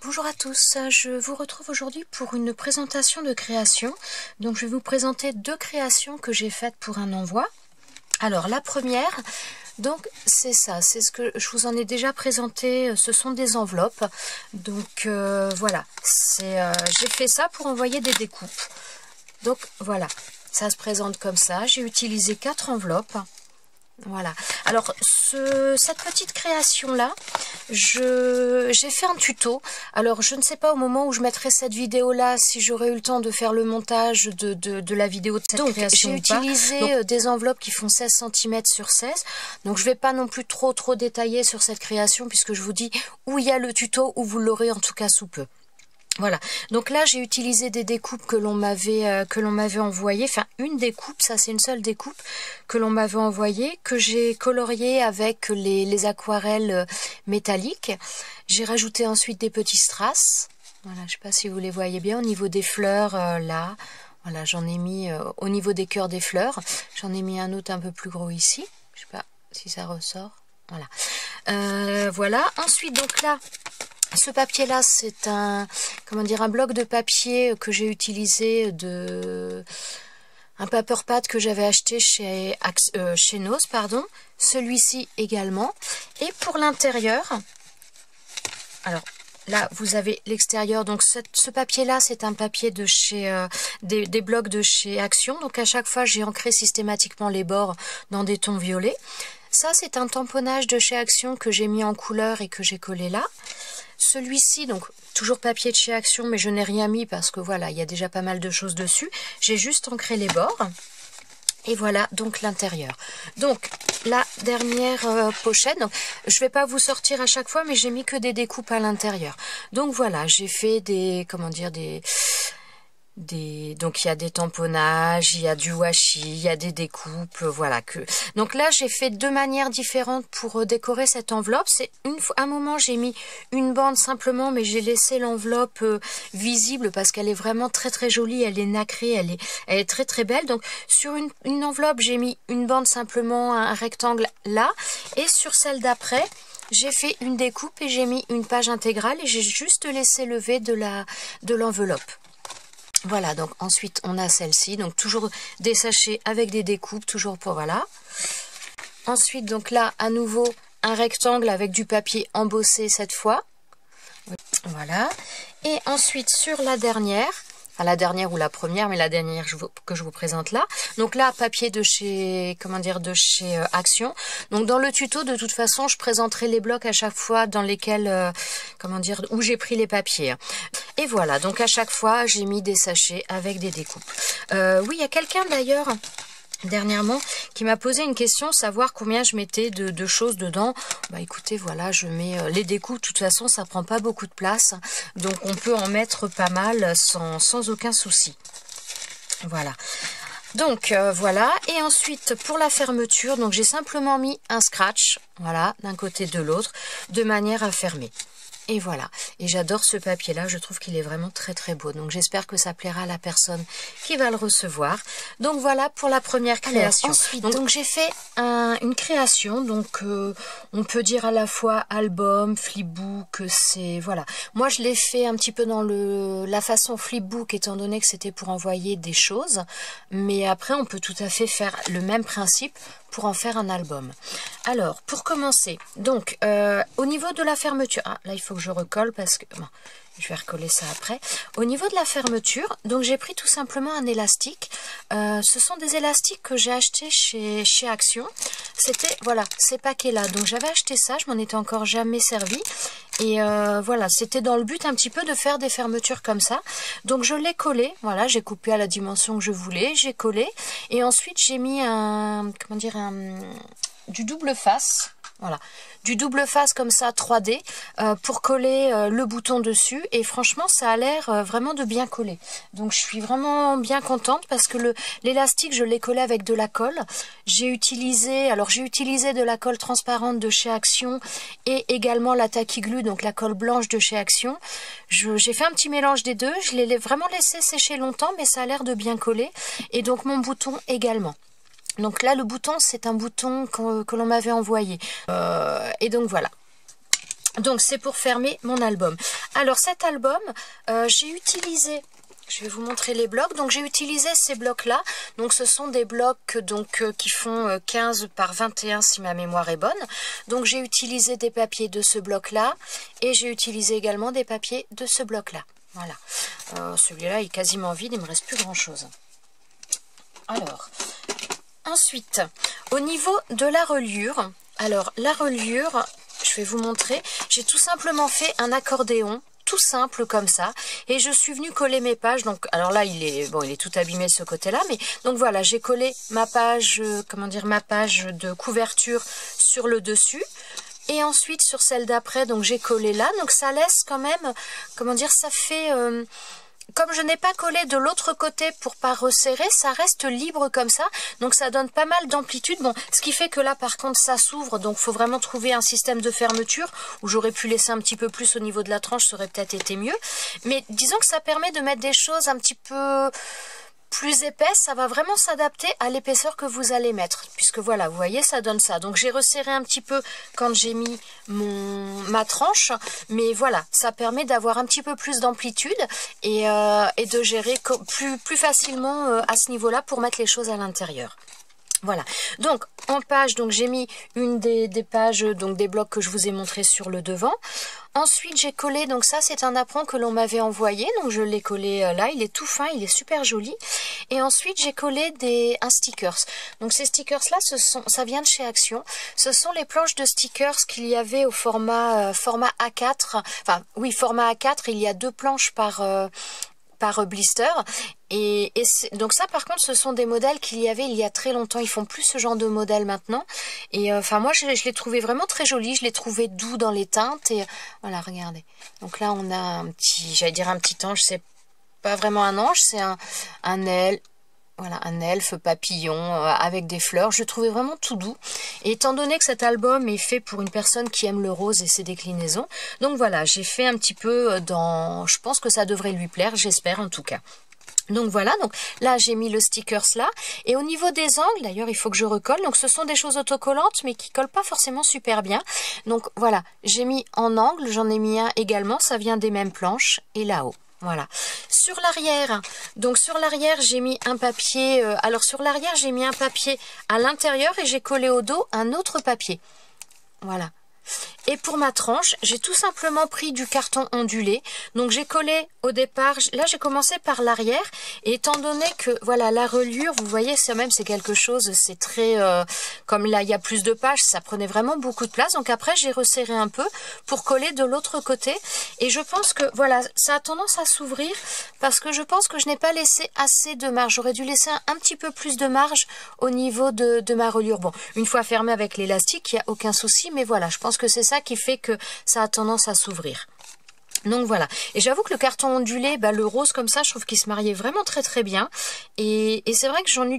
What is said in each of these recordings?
Bonjour à tous, je vous retrouve aujourd'hui pour une présentation de création. Donc je vais vous présenter deux créations que j'ai faites pour un envoi. Alors la première, donc c'est ça, c'est ce que je vous en ai déjà présenté, ce sont des enveloppes. Donc voilà, j'ai fait ça pour envoyer des découpes. Donc voilà, ça se présente comme ça, j'ai utilisé 4 enveloppes. Voilà, alors cette petite création là, j'ai fait un tuto. Alors je ne sais pas au moment où je mettrai cette vidéo là si j'aurai eu le temps de faire le montage de la vidéo de cette création. J'ai utilisé des enveloppes qui font 16 cm sur 16. Donc je ne vais pas non plus trop détailler sur cette création puisque je vous dis où il y a le tuto, où vous l'aurez en tout cas sous peu. Voilà, donc là j'ai utilisé des découpes que l'on m'avait envoyées, enfin une découpe, ça c'est une seule découpe que l'on m'avait envoyée, que j'ai coloriée avec les aquarelles métalliques. J'ai rajouté ensuite des petits strass, voilà, je ne sais pas si vous les voyez bien, au niveau des fleurs là, voilà, j'en ai mis au niveau des cœurs des fleurs, j'en ai mis un autre un peu plus gros ici, je ne sais pas si ça ressort, voilà. Voilà, ensuite donc là, ce papier là c'est un bloc de papier que j'ai utilisé un paper pad que j'avais acheté chez Nose, pardon, celui-ci également. Et pour l'intérieur, alors là vous avez l'extérieur, donc ce papier là c'est un papier de chez des blocs de chez Action, donc à chaque fois j'ai ancré systématiquement les bords dans des tons violets. Ça c'est un tamponnage de chez Action que j'ai mis en couleur et que j'ai collé là. Celui-ci, donc toujours papier de chez Action, mais je n'ai rien mis parce que voilà, il y a déjà pas mal de choses dessus. J'ai juste ancré les bords. Et voilà donc l'intérieur. Donc la dernière pochette, donc, je ne vais pas vous sortir à chaque fois, mais j'ai mis que des découpes à l'intérieur. Donc voilà, j'ai fait donc il y a des tamponnages, il y a du washi, il y a des découpes, voilà. Donc là j'ai fait deux manières différentes pour décorer cette enveloppe. C'est un moment j'ai mis une bande simplement, mais j'ai laissé l'enveloppe visible parce qu'elle est vraiment très jolie, elle est nacrée, elle est très belle. Donc sur une enveloppe j'ai mis une bande simplement, un rectangle là, et sur celle d'après j'ai fait une découpe et j'ai mis une page intégrale et j'ai juste laissé le V de l'enveloppe. Voilà, donc ensuite on a celle-ci, donc toujours des sachets avec des découpes, toujours pour voilà. Ensuite donc là à nouveau un rectangle avec du papier embossé cette fois. Voilà. Et ensuite sur la dernière, enfin la dernière ou la première, mais la dernière que je vous présente là. Donc là papier de chez Action. Donc dans le tuto de toute façon je présenterai les blocs à chaque fois dans lesquels où j'ai pris les papiers. Et voilà, donc à chaque fois j'ai mis des sachets avec des découpes. Oui, il y a quelqu'un d'ailleurs dernièrement qui m'a posé une question, savoir combien je mettais de choses dedans. Bah écoutez, voilà, je mets les découpes, de toute façon ça prend pas beaucoup de place, donc on peut en mettre pas mal sans aucun souci. Voilà. Donc voilà, et ensuite pour la fermeture, donc j'ai simplement mis un scratch, voilà, d'un côté de l'autre, de manière à fermer. Et voilà, et j'adore ce papier là, je trouve qu'il est vraiment très beau, donc j'espère que ça plaira à la personne qui va le recevoir. Donc voilà pour la première création. Alors, ensuite, donc j'ai fait une création, donc on peut dire à la fois album, flipbook, c'est voilà. Moi je l'ai fait un petit peu dans la façon flipbook étant donné que c'était pour envoyer des choses, mais après on peut tout à fait faire le même principe pour en faire un album. Alors, pour commencer, donc, au niveau de la fermeture, là il faut que je recolle parce que, bon, je vais recoller ça après. Au niveau de la fermeture, donc j'ai pris tout simplement un élastique. Ce sont des élastiques que j'ai achetés chez Action. C'était, voilà, ces paquets-là. Donc j'avais acheté ça, je m'en étais encore jamais servi. Et voilà, c'était dans le but un petit peu de faire des fermetures comme ça. Donc je l'ai collé, voilà, j'ai coupé à la dimension que je voulais, j'ai collé. Et ensuite j'ai mis du double face. Voilà, du double face comme ça 3D pour coller le bouton dessus, et franchement ça a l'air vraiment de bien coller. Donc je suis vraiment bien contente parce que l'élastique je l'ai collé avec de la colle. J'ai utilisé de la colle transparente de chez Action et également la Tacky Glue, donc la colle blanche de chez Action. J'ai fait un petit mélange des deux, je l'ai vraiment laissé sécher longtemps, mais ça a l'air de bien coller, et donc mon bouton également. Donc là, le bouton, c'est un bouton que l'on m'avait envoyé. Et donc voilà. Donc c'est pour fermer mon album. Alors cet album, j'ai utilisé... Je vais vous montrer les blocs. Donc j'ai utilisé ces blocs-là. Donc ce sont des blocs qui font 15 par 21 si ma mémoire est bonne. Donc j'ai utilisé des papiers de ce bloc-là et j'ai utilisé également des papiers de ce bloc-là. Voilà. Celui-là est quasiment vide, il ne me reste plus grand-chose. Alors, ensuite, au niveau de la reliure, alors la reliure, je vais vous montrer, j'ai tout simplement fait un accordéon. Tout simple comme ça, et je suis venue coller mes pages. Donc alors là il est tout abîmé ce côté là, mais donc voilà, j'ai collé ma page ma page de couverture sur le dessus, et ensuite sur celle d'après donc j'ai collé là, donc ça laisse quand même, ça fait comme je n'ai pas collé de l'autre côté pour pas resserrer, ça reste libre comme ça, donc ça donne pas mal d'amplitude. Bon, ce qui fait que là par contre ça s'ouvre, donc faut vraiment trouver un système de fermeture, où j'aurais pu laisser un petit peu plus au niveau de la tranche, ça aurait peut-être été mieux. Mais disons que ça permet de mettre des choses un petit peu plus épaisse, ça va vraiment s'adapter à l'épaisseur que vous allez mettre, puisque voilà, vous voyez, ça donne ça. Donc j'ai resserré un petit peu quand j'ai mis ma tranche, mais voilà, ça permet d'avoir un petit peu plus d'amplitude et de gérer plus facilement à ce niveau-là pour mettre les choses à l'intérieur. Voilà, donc en page, donc j'ai mis une des pages, donc des blocs que je vous ai montré sur le devant. Ensuite j'ai collé, donc ça c'est un apron que l'on m'avait envoyé, donc je l'ai collé là, il est tout fin, il est super joli. Et ensuite j'ai collé un stickers. Donc ces stickers là, ça vient de chez Action. Ce sont les planches de stickers qu'il y avait au format A4. Enfin oui, format A4, il y a 2 planches par blister. Et donc ça par contre ce sont des modèles qu'il y avait il y a très longtemps, ils font plus ce genre de modèle maintenant, et enfin moi je l'ai trouvé vraiment très joli, je l'ai trouvé doux dans les teintes, et voilà, regardez, donc là on a un petit, j'allais dire un petit ange, c'est pas vraiment un ange, c'est un elfe. Voilà, un elfe papillon avec des fleurs. Je le trouvais vraiment tout doux. Et étant donné que cet album est fait pour une personne qui aime le rose et ses déclinaisons, donc voilà, j'ai fait un petit peu dans... Je pense que ça devrait lui plaire, j'espère en tout cas. Donc voilà, donc là j'ai mis le stickers là, et au niveau des angles, d'ailleurs il faut que je recolle, donc ce sont des choses autocollantes mais qui collent pas forcément super bien. Donc voilà, j'ai mis en angle, j'en ai mis un également, ça vient des mêmes planches, et là-haut. Voilà. Sur l'arrière, donc sur l'arrière j'ai mis un papier, alors sur l'arrière j'ai mis un papier à l'intérieur et j'ai collé au dos un autre papier. Voilà. Et pour ma tranche, j'ai tout simplement pris du carton ondulé. Donc j'ai collé au départ, là j'ai commencé par l'arrière. Et étant donné que voilà, la reliure, vous voyez, c'est quelque chose, c'est très... comme là il y a plus de pages, ça prenait vraiment beaucoup de place. Donc après j'ai resserré un peu pour coller de l'autre côté. Et je pense que voilà, ça a tendance à s'ouvrir parce que je pense que je n'ai pas laissé assez de marge. J'aurais dû laisser un petit peu plus de marge au niveau de ma reliure. Bon, une fois fermée avec l'élastique, il n'y a aucun souci. Mais voilà, je pense que c'est ça qui fait que ça a tendance à s'ouvrir. Donc voilà, et j'avoue que le carton ondulé, le rose comme ça, je trouve qu'il se mariait vraiment très très bien, et c'est vrai que j'en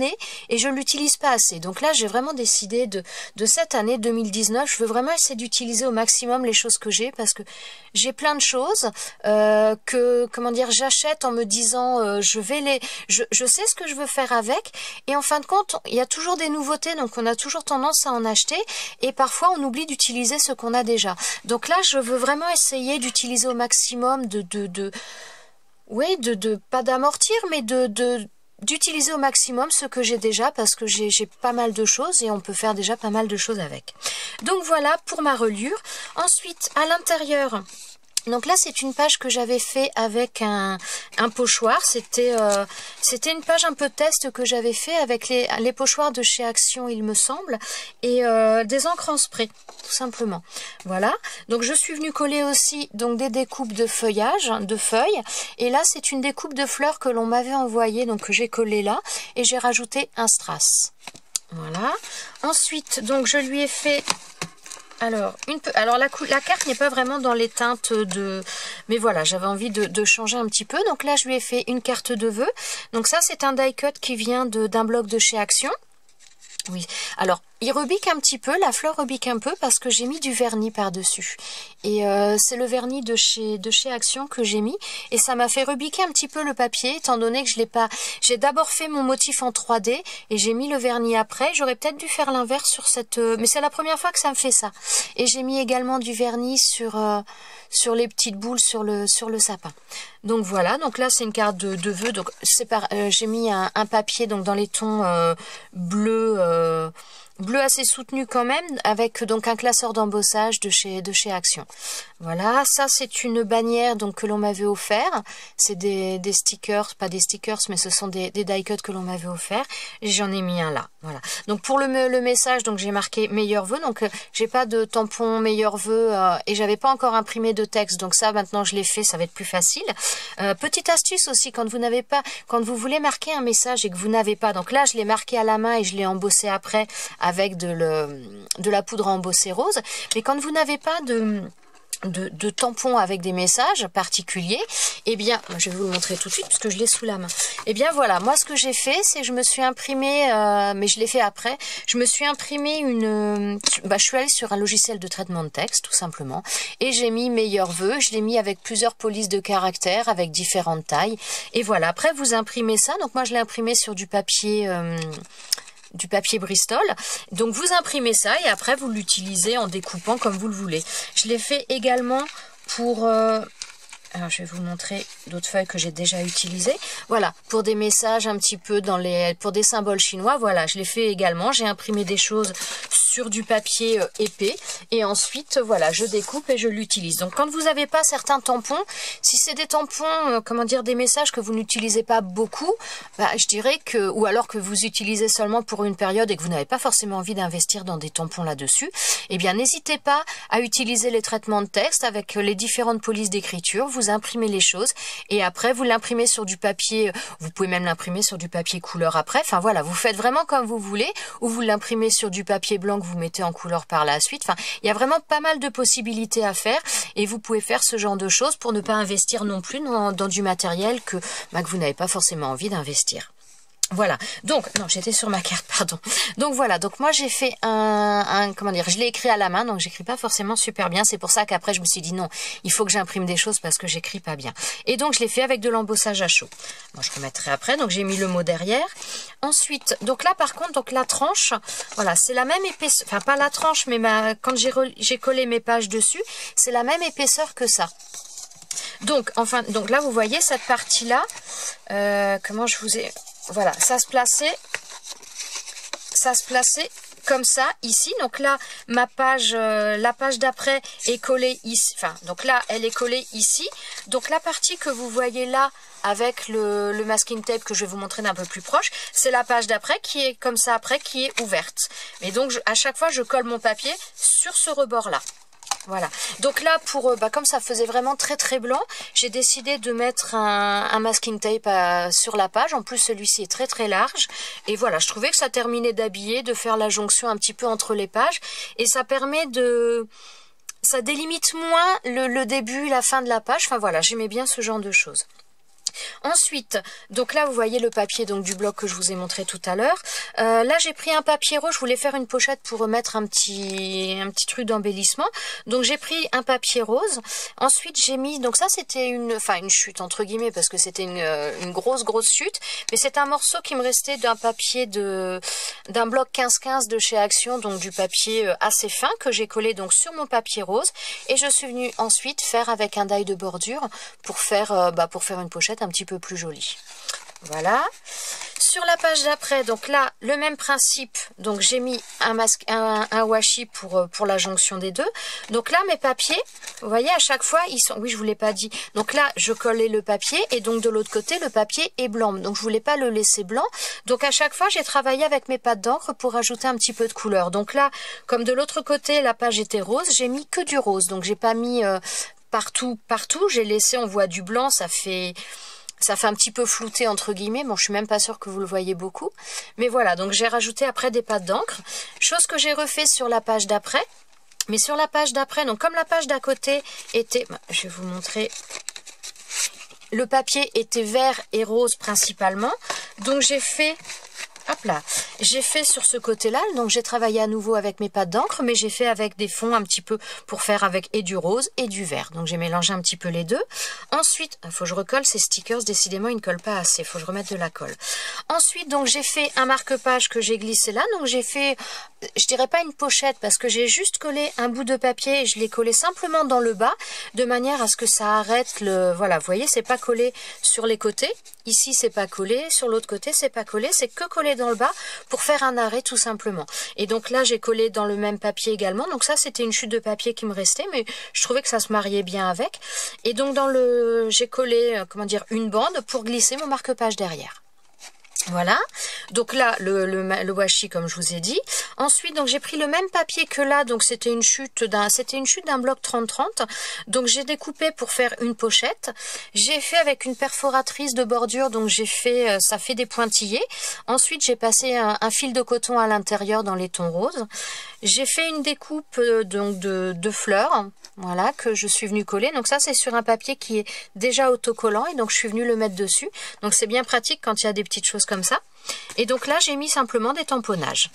ai et je l'utilise pas assez. Donc là j'ai vraiment décidé de cette année 2019, je veux vraiment essayer d'utiliser au maximum les choses que j'ai, parce que j'ai plein de choses que j'achète en me disant je sais ce que je veux faire avec, et en fin de compte il y a toujours des nouveautés, donc on a toujours tendance à en acheter, et parfois on oublie d'utiliser ce qu'on a déjà. Donc là je veux vraiment essayer d'utiliser au maximum pas d'amortir, mais d'utiliser au maximum ce que j'ai déjà, parce que j'ai pas mal de choses et on peut faire déjà pas mal de choses avec. Donc voilà pour ma reliure. Ensuite à l'intérieur, donc là c'est une page que j'avais fait avec un pochoir, c'était une page un peu test que j'avais fait avec les pochoirs de chez Action il me semble, et des encres en spray tout simplement. Voilà, donc je suis venue coller aussi donc des découpes de feuillage, de feuilles, et là c'est une découpe de fleurs que l'on m'avait envoyée, donc que j'ai collé là, et j'ai rajouté un strass. Voilà, ensuite donc je lui ai fait... Alors la carte n'est pas vraiment dans les teintes mais voilà, j'avais envie de changer un petit peu. Donc là, je lui ai fait une carte de vœux. Donc ça, c'est un die cut qui vient d'un bloc de chez Action. Oui, alors il rebique un petit peu, la fleur rebique un peu parce que j'ai mis du vernis par-dessus. Et c'est le vernis de chez Action que j'ai mis. Et ça m'a fait rebiquer un petit peu le papier, étant donné que je l'ai pas... J'ai d'abord fait mon motif en 3D et j'ai mis le vernis après. J'aurais peut-être dû faire l'inverse sur cette... Mais c'est la première fois que ça me fait ça. Et j'ai mis également du vernis sur sur les petites boules sur le sapin. Donc voilà, donc là c'est une carte de vœux. Donc j'ai mis un papier donc dans les tons bleu assez soutenu quand même, avec donc un classeur d'embossage de chez Action. Voilà, ça c'est une bannière donc que l'on m'avait offert. C'est des stickers, pas des stickers, mais ce sont des die cuts que l'on m'avait offert. Et j'en ai mis un là. Voilà. Donc pour le message, donc j'ai marqué meilleurs vœux. Donc j'ai pas de tampon meilleurs vœux et j'avais pas encore imprimé de texte. Donc ça maintenant je l'ai fait, ça va être plus facile. Petite astuce aussi, quand vous voulez marquer un message et que vous n'avez pas. Donc là je l'ai marqué à la main et je l'ai embossé après avec de la poudre à embosser rose. Mais quand vous n'avez pas de tampons avec des messages particuliers, eh bien, je vais vous le montrer tout de suite parce que je l'ai sous la main. Eh bien voilà, moi ce que j'ai fait, c'est que je me suis imprimé, mais je l'ai fait après, je me suis imprimé je suis allée sur un logiciel de traitement de texte tout simplement, et j'ai mis meilleurs vœux, je l'ai mis avec plusieurs polices de caractères, avec différentes tailles, et voilà, après vous imprimez ça, donc moi je l'ai imprimé sur du papier Bristol. Donc vous imprimez ça et après vous l'utilisez en découpant comme vous le voulez. Je l'ai fait également pour... alors je vais vous montrer d'autres feuilles que j'ai déjà utilisées. Voilà, pour des messages un petit peu pour des symboles chinois, voilà, je l'ai fait également. J'ai imprimé des choses sur du papier épais et ensuite voilà, je découpe et je l'utilise. Donc quand vous n'avez pas certains tampons, si c'est des tampons, des messages que vous n'utilisez pas beaucoup, je dirais que, ou alors que vous utilisez seulement pour une période et que vous n'avez pas forcément envie d'investir dans des tampons là-dessus, eh bien n'hésitez pas à utiliser les traitements de texte avec les différentes polices d'écriture. Vous imprimez les choses et après vous l'imprimez sur du papier, vous pouvez même l'imprimer sur du papier couleur après, enfin voilà, vous faites vraiment comme vous voulez, ou vous l'imprimez sur du papier blanc que vous mettez en couleur par la suite, enfin il y a vraiment pas mal de possibilités à faire et vous pouvez faire ce genre de choses pour ne pas investir non plus dans du matériel que vous n'avez pas forcément envie d'investir. Voilà, donc, non, j'étais sur ma carte, pardon. Donc voilà, donc moi j'ai fait je l'ai écrit à la main, donc j'écris pas forcément super bien. C'est pour ça qu'après je me suis dit non, il faut que j'imprime des choses parce que j'écris pas bien. Et donc je l'ai fait avec de l'embossage à chaud. Bon, je remettrai après, donc j'ai mis le mot derrière. Ensuite, donc là par contre, donc la tranche, voilà, c'est la même épaisseur, enfin pas la tranche, mais quand j'ai collé mes pages dessus, c'est la même épaisseur que ça. Donc là vous voyez cette partie-là, comment je vous ai... Voilà, ça se plaçait comme ça ici. Donc là la page d'après est collée ici, enfin donc là elle est collée ici. Donc la partie que vous voyez là avec le masking tape que je vais vous montrer d'un peu plus proche, c'est la page d'après qui est comme ça après, qui est ouverte. Et donc à chaque fois je colle mon papier sur ce rebord là. Voilà, donc là comme ça faisait vraiment très très blanc, j'ai décidé de mettre un masking tape sur la page. En plus celui-ci est très très large et voilà, je trouvais que ça terminait d'habiller, de faire la jonction un petit peu entre les pages et ça permet ça délimite moins le début, la fin de la page. Enfin voilà, j'aimais bien ce genre de choses. Ensuite, donc là vous voyez le papier donc du bloc que je vous ai montré tout à l'heure. Là j'ai pris un papier rose, je voulais faire une pochette pour remettre un petit truc d'embellissement. Donc j'ai pris un papier rose. Ensuite j'ai mis, donc ça c'était une chute entre guillemets parce que c'était une grosse chute, mais c'est un morceau qui me restait d'un papier d'un bloc 15-15 de chez Action, donc du papier assez fin que j'ai collé donc sur mon papier rose et je suis venue ensuite faire avec un die de bordure pour faire une pochette un petit peu plus jolie. Voilà. Sur la page d'après, donc là, le même principe. Donc j'ai mis un washi pour la jonction des deux. Donc là, mes papiers, vous voyez, à chaque fois, ils sont... Oui, je vous l'ai pas dit. Donc là, je collais le papier et donc de l'autre côté, le papier est blanc. Donc je voulais pas le laisser blanc. Donc à chaque fois, j'ai travaillé avec mes pâtes d'encre pour ajouter un petit peu de couleur. Donc là, comme de l'autre côté, la page était rose, j'ai mis que du rose. Donc j'ai pas mis partout. J'ai laissé, on voit du blanc, ça fait un petit peu flouté entre guillemets. Bon, je suis même pas sûre que vous le voyez beaucoup. Mais voilà, donc j'ai rajouté après des pâtes d'encre. Chose que j'ai refait sur la page d'après. Mais sur la page d'après, donc comme la page d'à côté était... Je vais vous montrer. Le papier était vert et rose principalement. Donc j'ai fait hop là, j'ai fait sur ce côté-là, donc j'ai travaillé à nouveau avec mes pâtes d'encre, mais j'ai fait avec des fonds un petit peu pour faire avec et du rose et du vert. Donc j'ai mélangé un petit peu les deux. Ensuite, il faut que je recolle ces stickers, décidément ils ne collent pas assez, il faut que je remette de la colle. Ensuite, donc j'ai fait un marque-page que j'ai glissé là, donc j'ai fait, je dirais pas une pochette parce que j'ai juste collé un bout de papier et je l'ai collé simplement dans le bas, de manière à ce que ça arrête le, voilà, vous voyez, c'est pas collé sur les côtés. Ici, c'est pas collé, sur l'autre côté, c'est pas collé, c'est que collé dans le bas pour faire un arrêt tout simplement. Et donc là, j'ai collé dans le même papier également. Donc ça, c'était une chute de papier qui me restait, mais je trouvais que ça se mariait bien avec. Et donc dans le, j'ai collé, comment dire, une bande pour glisser mon marque-page derrière. Voilà, donc là le washi comme je vous ai dit. Ensuite donc j'ai pris le même papier que là, donc c'était une chute d'un bloc 30-30. Donc j'ai découpé pour faire une pochette. J'ai fait avec une perforatrice de bordure, donc j'ai fait ça fait des pointillés. Ensuite j'ai passé un fil de coton à l'intérieur dans les tons roses. J'ai fait une découpe donc de fleurs, voilà, que je suis venue coller. Donc ça c'est sur un papier qui est déjà autocollant et donc je suis venue le mettre dessus. Donc c'est bien pratique quand il y a des petites choses comme ça. Et donc là j'ai mis simplement des tamponnages.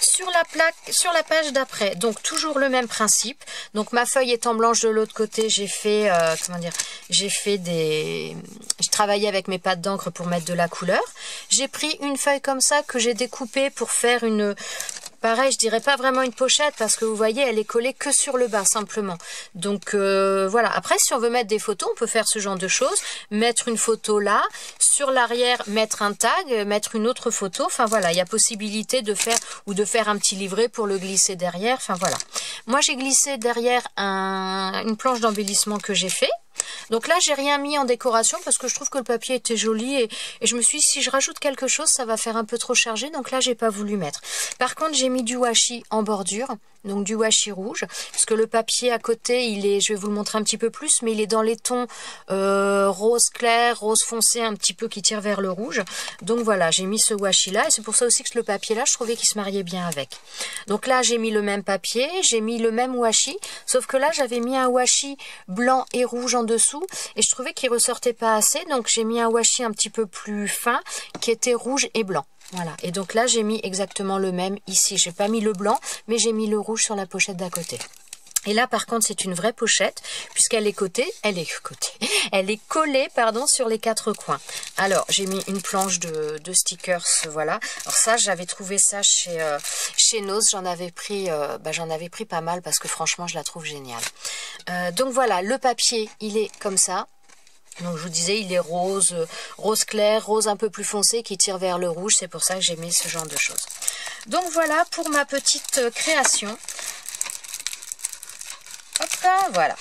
Sur la plaque, sur la page d'après, donc toujours le même principe. Donc ma feuille étant blanche de l'autre côté, j'ai fait comment dire, j'ai travaillé avec mes pâtes d'encre pour mettre de la couleur. J'ai pris une feuille comme ça que j'ai découpée pour faire une, pareil, je dirais pas vraiment une pochette parce que vous voyez, elle est collée que sur le bas simplement. Donc voilà. Après, si on veut mettre des photos, on peut faire ce genre de choses. Mettre une photo là, sur l'arrière, mettre un tag, mettre une autre photo. Enfin voilà, il y a possibilité de faire ou de faire un petit livret pour le glisser derrière. Enfin voilà. Moi, j'ai glissé derrière une planche d'embellissement que j'ai fait. Donc là, j'ai rien mis en décoration parce que je trouve que le papier était joli et je me suis dit, si je rajoute quelque chose, ça va faire un peu trop chargé. Donc là, j'ai pas voulu mettre. Par contre, j'ai mis du washi en bordure, donc du washi rouge, parce que le papier à côté, il est, je vais vous le montrer un petit peu plus, mais il est dans les tons rose clair, rose foncé, un petit peu qui tire vers le rouge. Donc voilà, j'ai mis ce washi là et c'est pour ça aussi que le papier là, je trouvais qu'il se mariait bien avec. Donc là, j'ai mis le même papier, j'ai mis le même washi, sauf que là, j'avais mis un washi blanc et rouge en dessous et je trouvais qu'il ressortait pas assez, donc j'ai mis un washi un petit peu plus fin qui était rouge et blanc. Voilà, et donc là j'ai mis exactement le même ici, j'ai pas mis le blanc mais j'ai mis le rouge sur la pochette d'à côté. Et là par contre c'est une vraie pochette puisqu'elle est elle est collée pardon sur les quatre coins. Alors j'ai mis une planche de stickers, voilà. Alors ça j'avais trouvé ça chez Nose, j'en avais pris pas mal parce que franchement je la trouve géniale. Donc voilà, le papier il est comme ça. Donc je vous disais, il est rose, rose clair, rose un peu plus foncé qui tire vers le rouge. C'est pour ça que j'ai mis ce genre de choses. Donc voilà pour ma petite création. Hop là, voilà.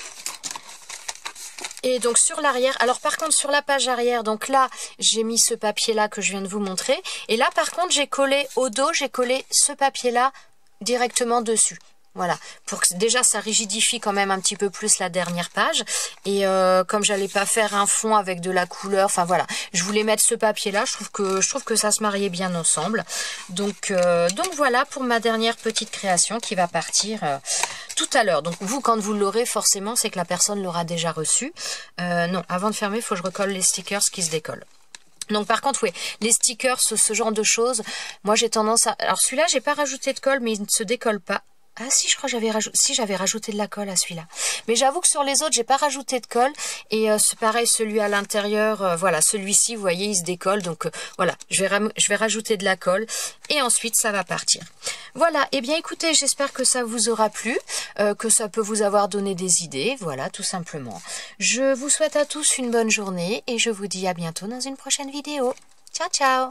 Et donc sur l'arrière, alors par contre sur la page arrière, donc là j'ai mis ce papier là que je viens de vous montrer. Et là par contre j'ai collé au dos, j'ai collé ce papier là directement dessus. Voilà, pour que déjà ça rigidifie quand même un petit peu plus la dernière page. Et comme j'allais pas faire un fond avec de la couleur, enfin voilà, je voulais mettre ce papier là, je trouve que ça se mariait bien ensemble. Donc voilà pour ma dernière petite création qui va partir tout à l'heure. Donc vous, quand vous l'aurez, forcément c'est que la personne l'aura déjà reçu. Non, avant de fermer, il faut que je recolle les stickers qui se décollent. Donc par contre, oui, les stickers, ce genre de choses, moi j'ai tendance à... Alors celui-là, j'ai pas rajouté de colle, mais il ne se décolle pas. Ah si, je crois que j'avais rajouté de la colle à celui-là. Mais j'avoue que sur les autres, j'ai pas rajouté de colle. Et c'est pareil, celui à l'intérieur, voilà, celui-ci, vous voyez, il se décolle. Donc voilà, je vais rajouter de la colle. Et ensuite, ça va partir. Voilà, et bien écoutez, j'espère que ça vous aura plu, que ça peut vous avoir donné des idées. Voilà, tout simplement. Je vous souhaite à tous une bonne journée et je vous dis à bientôt dans une prochaine vidéo. Ciao, ciao!